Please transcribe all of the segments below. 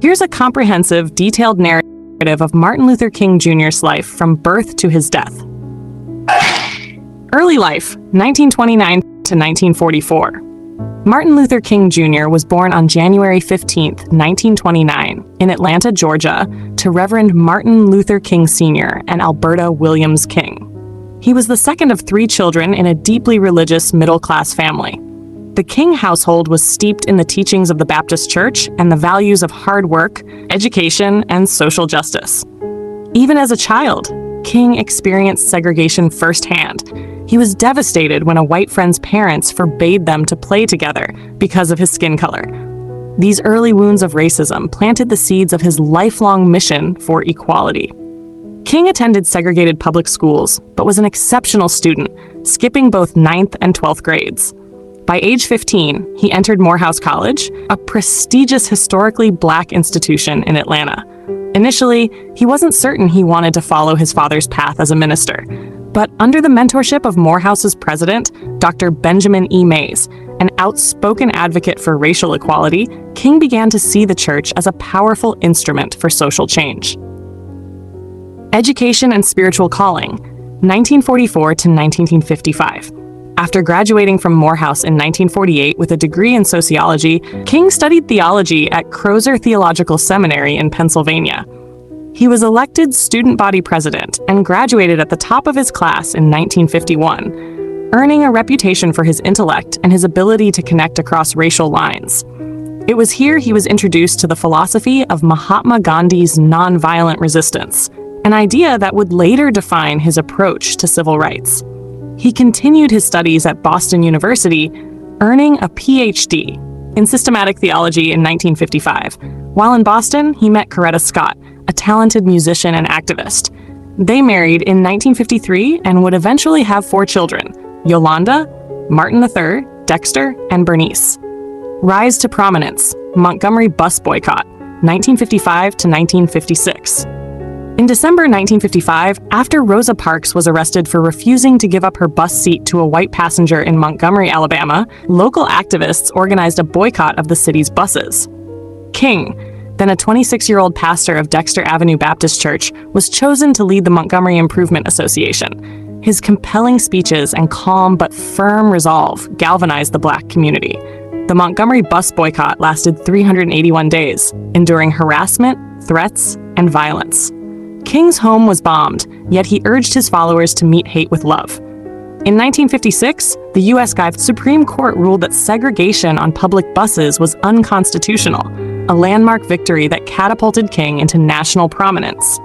Here's a comprehensive, detailed narrative of Martin Luther King Jr.'s life from birth to his death. Early life, 1929 to 1944. Martin Luther King Jr. was born on January 15, 1929, in Atlanta, Georgia, to Reverend Martin Luther King Sr. and Alberta Williams King. He was the second of 3 children in a deeply religious middle-class family. The King household was steeped in the teachings of the Baptist Church and the values of hard work, education, and social justice. Even as a child, King experienced segregation firsthand. He was devastated when a white friend's parents forbade them to play together because of his skin color. These early wounds of racism planted the seeds of his lifelong mission for equality. King attended segregated public schools, but was an exceptional student, skipping both 9th and 12th grades. By age 15, he entered Morehouse College, a prestigious historically Black institution in Atlanta. Initially, he wasn't certain he wanted to follow his father's path as a minister, but under the mentorship of Morehouse's president, Dr. Benjamin E. Mays, an outspoken advocate for racial equality, King began to see the church as a powerful instrument for social change. Education and spiritual calling, 1944 to 1955. After graduating from Morehouse in 1948 with a degree in sociology, King studied theology at Crozer Theological Seminary in Pennsylvania. He was elected student body president and graduated at the top of his class in 1951, earning a reputation for his intellect and his ability to connect across racial lines. It was here he was introduced to the philosophy of Mahatma Gandhi's nonviolent resistance, an idea that would later define his approach to civil rights. He continued his studies at Boston University, earning a PhD in systematic theology in 1955. While in Boston, he met Coretta Scott, a talented musician and activist. They married in 1953 and would eventually have 4 children: Yolanda, Martin III, Dexter, and Bernice. Rise to prominence, Montgomery bus boycott, 1955 to 1956. In December 1955, after Rosa Parks was arrested for refusing to give up her bus seat to a white passenger in Montgomery, Alabama, local activists organized a boycott of the city's buses. King, then a 26-year-old pastor of Dexter Avenue Baptist Church, was chosen to lead the Montgomery Improvement Association. His compelling speeches and calm but firm resolve galvanized the Black community. The Montgomery bus boycott lasted 381 days, enduring harassment, threats, and violence. King's home was bombed, yet he urged his followers to meet hate with love. In 1956, the U.S. Supreme Court ruled that segregation on public buses was unconstitutional, a landmark victory that catapulted King into national prominence.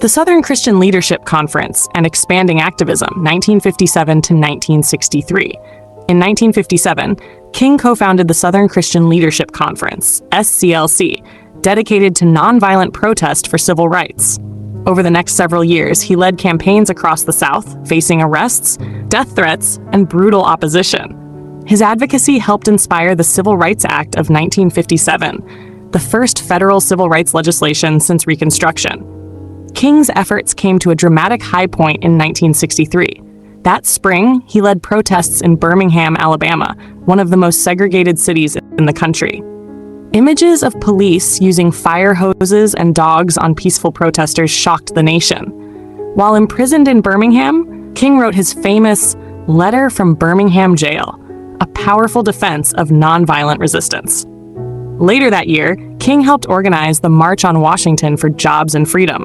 The Southern Christian Leadership Conference and Expanding Activism, 1957 to 1963. In 1957, King co-founded the Southern Christian Leadership Conference, SCLC, dedicated to nonviolent protest for civil rights. Over the next several years, he led campaigns across the South, facing arrests, death threats, and brutal opposition. His advocacy helped inspire the Civil Rights Act of 1957, the first federal civil rights legislation since Reconstruction. King's efforts came to a dramatic high point in 1963. That spring, he led protests in Birmingham, Alabama, one of the most segregated cities in the country. Images of police using fire hoses and dogs on peaceful protesters shocked the nation. While imprisoned in Birmingham, King wrote his famous Letter from Birmingham Jail, a powerful defense of nonviolent resistance. Later that year, King helped organize the March on Washington for Jobs and Freedom,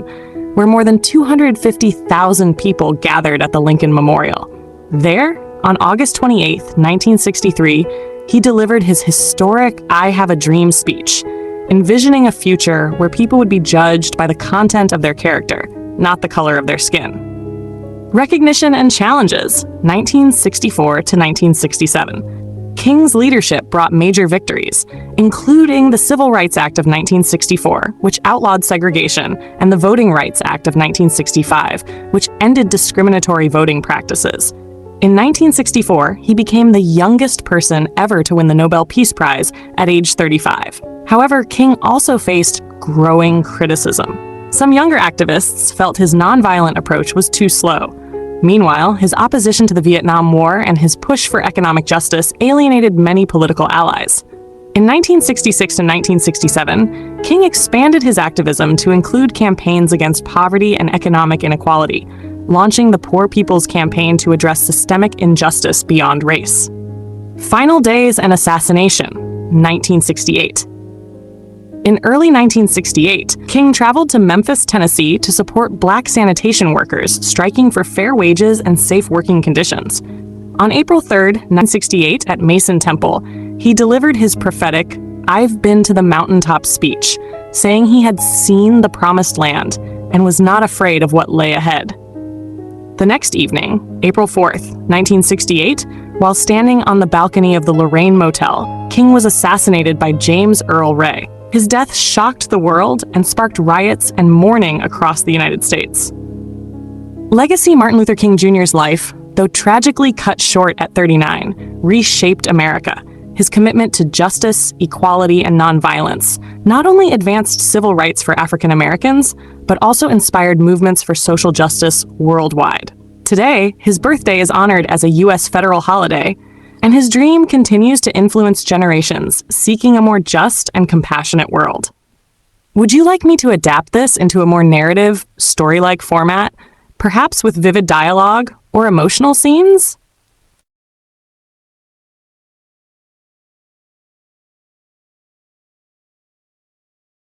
where more than 250,000 people gathered at the Lincoln Memorial. There, on August 28, 1963, he delivered his historic I Have a Dream speech, envisioning a future where people would be judged by the content of their character, not the color of their skin. Recognition and challenges, 1964 to 1967. King's leadership brought major victories, including the Civil Rights Act of 1964, which outlawed segregation, and the Voting Rights Act of 1965, which ended discriminatory voting practices. In 1964, he became the youngest person ever to win the Nobel Peace Prize at age 35. However, King also faced growing criticism. Some younger activists felt his nonviolent approach was too slow. Meanwhile, his opposition to the Vietnam War and his push for economic justice alienated many political allies. In 1966 to 1967, King expanded his activism to include campaigns against poverty and economic inequality, launching the Poor People's Campaign to address systemic injustice beyond race. Final days and assassination, 1968. In early 1968, King traveled to Memphis, Tennessee to support Black sanitation workers striking for fair wages and safe working conditions. On April 3, 1968, at Mason Temple, he delivered his prophetic, "I've been to the mountaintop" speech, saying he had seen the promised land and was not afraid of what lay ahead. The next evening, April 4th, 1968, while standing on the balcony of the Lorraine Motel, King was assassinated by James Earl Ray. His death shocked the world and sparked riots and mourning across the United States. Legacy Martin Luther King Jr.'s life, though tragically cut short at 39, reshaped America. His commitment to justice, equality, and nonviolence not only advanced civil rights for African Americans, but also inspired movements for social justice worldwide. Today, his birthday is honored as a U.S. federal holiday, and his dream continues to influence generations seeking a more just and compassionate world. Would you like me to adapt this into a more narrative, story-like format, perhaps with vivid dialogue or emotional scenes?